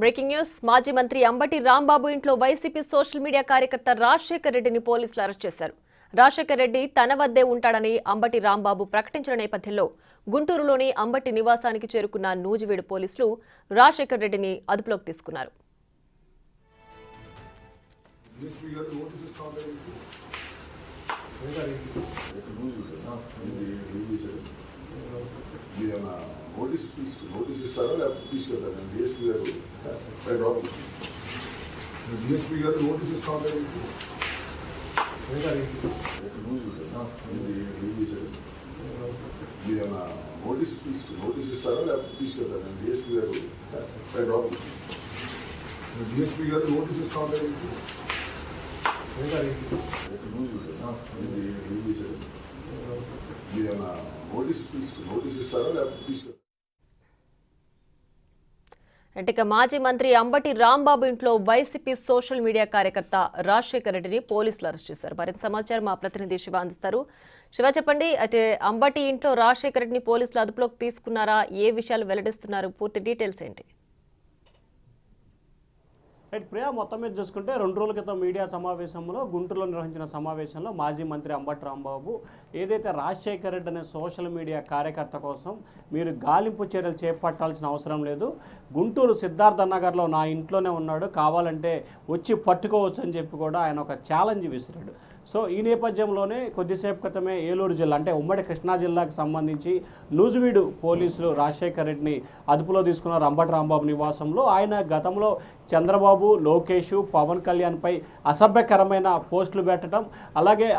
Breaking news మాజీ మంత్రి అంబటి రాంబాబు ఇంట్లో వైసీపీ సోషల్ మీడియా కార్యకర్త రాజశేఖర్ రెడ్డిని పోలీసులు అరెస్ట్ చేశారు. రాజశేఖర్ రెడ్డి తన వద్దే ఉంటాడని అంబటి రాంబాబు ప్రకటించిన నేపథ్యంలో గుంటూరులోని అంబటి నివాసానికి చేరుకున్న నూజివీడు పోలీసులు రాజశేఖర్ రెడ్డిని అదుపులోకి తీసుకున్నారు. నోటీస్ ఇస్తారా లేకపోతే తీసుకెళ్తారా? డిఎస్పీ గారు డిఎస్పీ గారు నోటీస్ ఇస్తా ఉంటారు. మీరేమన్నా నోటీస్ ఇస్తారా లేకపోతే తీసుకెళ్తారా? డిఎస్పీ గారు డిఎస్పీ గారు నోటీస్ ఇస్తా ఉంటారు. మీరేమన్నా నోటీస్ ఇస్తారా లేకపోతే తీసుకెళ్తారా? ఇక మాజీ మంత్రి అంబటి రాంబాబు ఇంట్లో వైసీపీ సోషల్ మీడియా కార్యకర్త రాజశేఖర్ రెడ్డిని పోలీసులు అరెస్ట్ చేశారు. మరింత సమాచారం మా ప్రతినిధి శివ అందిస్తారు. శివ, చెప్పండి. అయితే అంబటి ఇంట్లో రాజశేఖర్ రెడ్డిని పోలీసులు అదుపులోకి తీసుకున్నారా? ఏ విషయాలు వెల్లడిస్తున్నారు? పూర్తి డీటెయిల్స్ ఏంటి? రైట్ ప్రియా, మొత్తం మీద చూసుకుంటే 2 రోజుల క్రితం మీడియా సమావేశంలో గుంటూరులో నిర్వహించిన సమావేశంలో మాజీ మంత్రి అంబటి రాంబాబు ఏదైతే రాజశేఖర్ రెడ్డి అనే సోషల్ మీడియా కార్యకర్త కోసం మీరు గాలింపు చర్యలు చేపట్టాల్సిన అవసరం లేదు, గుంటూరు సిద్ధార్థ నగర్లో నా ఇంట్లోనే ఉన్నాడు, కావాలంటే వచ్చి పట్టుకోవచ్చు అని చెప్పి కూడా ఆయన ఒక ఛాలెంజ్ విసిరాడు. సో ఈ నేపథ్యంలోనే కొద్దిసేపు క్రితమే ఏలూరు జిల్లా అంటే ఉమ్మడి కృష్ణా జిల్లాకు సంబంధించి నూజివీడు పోలీసులు రాజశేఖర్ రెడ్డిని అదుపులో తీసుకున్నారు అంబటి రాంబాబు నివాసంలో. ఆయన గతంలో చంద్రబాబు, లోకేష్, పవన్ కళ్యాణ్పై అసభ్యకరమైన పోస్టులు పెట్టడం, అలాగే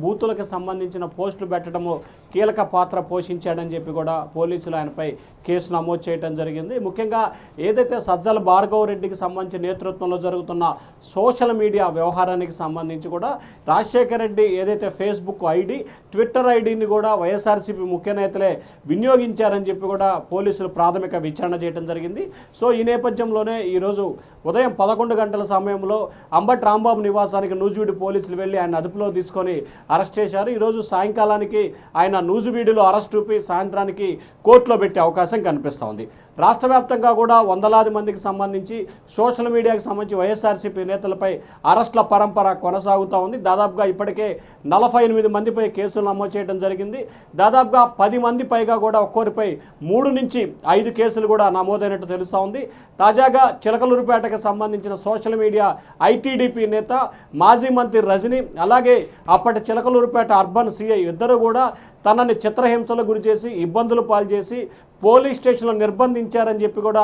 బూతులకు సంబంధించిన పోస్టులు పెట్టడము కీలక పాత్ర పోషించాడని చెప్పి కూడా పోలీసులు ఆయనపై కేసు నమోదు చేయడం జరిగింది. ముఖ్యంగా ఏదైతే సజ్జల భార్గవ రెడ్డికి సంబంధించి నేతృత్వంలో జరుగుతున్న సోషల్ మీడియా వ్యవహారానికి సంబంధించి కూడా రాజశేఖర్ రెడ్డి ఏదైతే ఫేస్బుక్ ఐడి, ట్విట్టర్ ఐడిని కూడా వైఎస్ఆర్సీపీ ముఖ్య నేతలే వినియోగించారని చెప్పి కూడా పోలీసులు ప్రాథమిక విచారణ చేయడం జరిగింది. సో ఈ నేపథ్యంలోనే ఈరోజు ఉదయం 11 గంటల సమయంలో అంబటి రాంబాబు నివాసానికి నూజివీడు పోలీసులు వెళ్ళి ఆయన అదుపులో తీసుకొని అరెస్ట్ చేశారు. ఈరోజు సాయంకాలానికి ఆయన నూజివీడులో అరెస్ట్ చూపి సాయంత్రానికి కోర్టులో పెట్టే అవకాశం కనిపిస్తోంది. రాష్ట్ర వ్యాప్తంగా కూడా వందలాది మందికి సంబంధించి సోషల్ మీడియాకి సంబంధించి వైఎస్ఆర్సీపీ నేతలపై అరెస్టుల పరంపర కొనసాగుతూ ఉంది. దాదాపుగా ఇప్పటికే 48 మందిపై కేసులు నమోదు చేయడం జరిగింది. దాదాపుగా 10 మంది పైగా కూడా ఒక్కొరిపై 3 నుంచి 5 కేసులు కూడా నమోదైనట్టు తెలుస్తూ ఉంది. తాజాగా చిలకలూరుపేటకు సంబంధించిన సోషల్ మీడియా ఐటీడీపీ నేత మాజీ మంత్రి రజని, అలాగే అప్పటి చిలకలూరుపేట అర్బన్ సిఐ ఇద్దరు కూడా తనని చిత్రహింసలకు గురి చేసి ఇబ్బందులు పాల్చేసి పోలీస్ స్టేషన్లో నిర్బంధించారని చెప్పి కూడా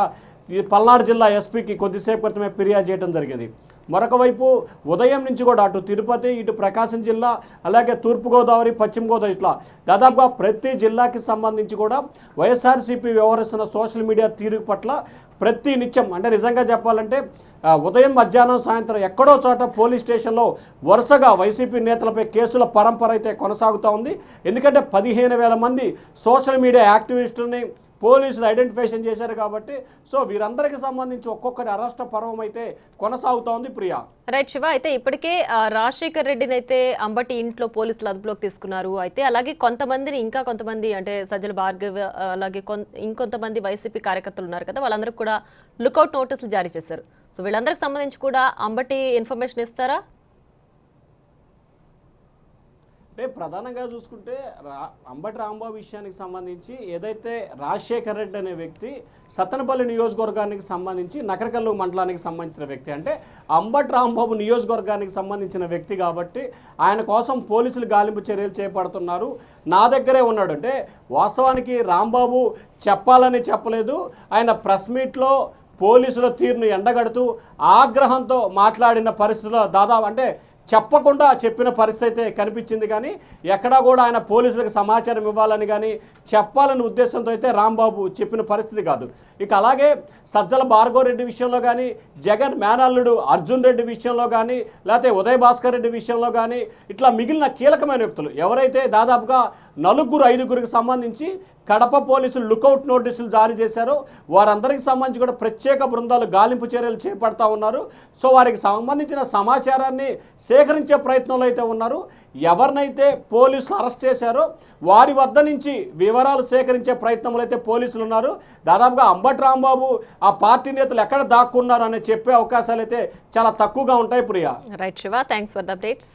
ఈ పల్నాడు జిల్లా ఎస్పీకి కొద్దిసేపు క్రితమే ఫిర్యాదు చేయడం జరిగింది. మరొక వైపు ఉదయం నుంచి కూడా అటు తిరుపతి, ఇటు ప్రకాశం జిల్లా, అలాగే తూర్పుగోదావరి, పశ్చిమ గోదావరి ఇట్లా దాదాపుగా ప్రతి జిల్లాకి సంబంధించి కూడా వైఎస్ఆర్సీపీ వ్యవహరిస్తున్న సోషల్ మీడియా తీరు పట్ల ప్రతి నిత్యం అంటే నిజంగా చెప్పాలంటే ఉదయం, మధ్యాహ్నం, సాయంత్రం ఎక్కడో చోట పోలీస్ స్టేషన్లో వరుసగా వైసీపీ నేతలపై కేసుల పరంపర అయితే కొనసాగుతూ ఉంది. ఎందుకంటే 15,000 మంది సోషల్ మీడియా యాక్టివిస్టులని పోలీసులు ఐడెంటిఫికేషన్ చేశారు కాబట్టి సో వీరందరికీ సంబంధించి ఒక్కొక్కరి అరెస్ట్ పర్వం అయితే కొనసాగుతోంది. ప్రియా, రైట్ శివ, అయితే ఇప్పటికే రాజశేఖర్ రెడ్డిని అయితే అంబటి ఇంట్లో పోలీసులు అదుపులోకి తీసుకున్నారు. అయితే అలాగే ఇంకా కొంతమంది అంటే సజ్జల భార్గవ్, అలాగే ఇంకొంతమంది వైసీపీ కార్యకర్తలు ఉన్నారు కదా, వాళ్ళందరికీ కూడా లుకౌట్ నోటీసులు జారీ చేశారు. సో వీళ్ళందరికీ సంబంధించి కూడా అంబటి ఇన్ఫర్మేషన్ ఇస్తారా? అంటే ప్రధానంగా చూసుకుంటే అంబటి రాంబాబు విషయానికి సంబంధించి ఏదైతే రాజశేఖర్ రెడ్డి అనే వ్యక్తి సత్తెనపల్లి నియోజకవర్గానికి సంబంధించి నకరకల్లు మండలానికి సంబంధించిన వ్యక్తి, అంటే అంబటి రాంబాబు నియోజకవర్గానికి సంబంధించిన వ్యక్తి కాబట్టి ఆయన కోసం పోలీసులు గాలింపు చర్యలు చేపడుతున్నారు. నా దగ్గరే ఉన్నాడు అంటే వాస్తవానికి రాంబాబు చెప్పాలని చెప్పలేదు. ఆయన ప్రెస్ మీట్లో పోలీసుల తీరును ఎండగడుతూ ఆగ్రహంతో మాట్లాడిన పరిస్థితిలో దాదాపు అంటే చెప్పకుండా చెప్పిన పరిస్థితి అయితే కనిపించింది. కానీ ఎక్కడా కూడా ఆయన పోలీసులకు సమాచారం ఇవ్వాలని కానీ చెప్పాలనే ఉద్దేశంతో అయితే రాంబాబు చెప్పిన పరిస్థితి కాదు. ఇక అలాగే సజ్జల భార్గవ రెడ్డి విషయంలో కానీ, జగన్ మేనల్లుడు అర్జున్ రెడ్డి విషయంలో కానీ, లేకపోతే ఉదయ్ భాస్కర్ రెడ్డి విషయంలో కానీ ఇట్లా మిగిలిన కీలకమైన వ్యక్తులు ఎవరైతే దాదాపుగా 4-5 సంబంధించి కడప పోలీసులు లుకౌట్ నోటీసులు జారీ చేశారు. వారందరికి సంబంధించి కూడా ప్రత్యేక బృందాలు గాలింపు చర్యలు చేపడతా ఉన్నారు. సో వారికి సంబంధించిన సమాచారాన్ని సేకరించే ప్రయత్నంలో అయితే ఉన్నారు. ఎవరినైతే పోలీసులు అరెస్ట్ చేశారో వారి వద్ద నుంచి వివరాలు సేకరించే ప్రయత్నంలో అయితే పోలీసులు ఉన్నారు. దాదాపుగా అంబటి రాంబాబు ఆ పార్టీ నేతలు ఎక్కడ దాక్కున్నారు అని చెప్పే అవకాశాలు అయితే చాలా తక్కువగా ఉంటాయి Priya. Right Shiva, thanks for the updates.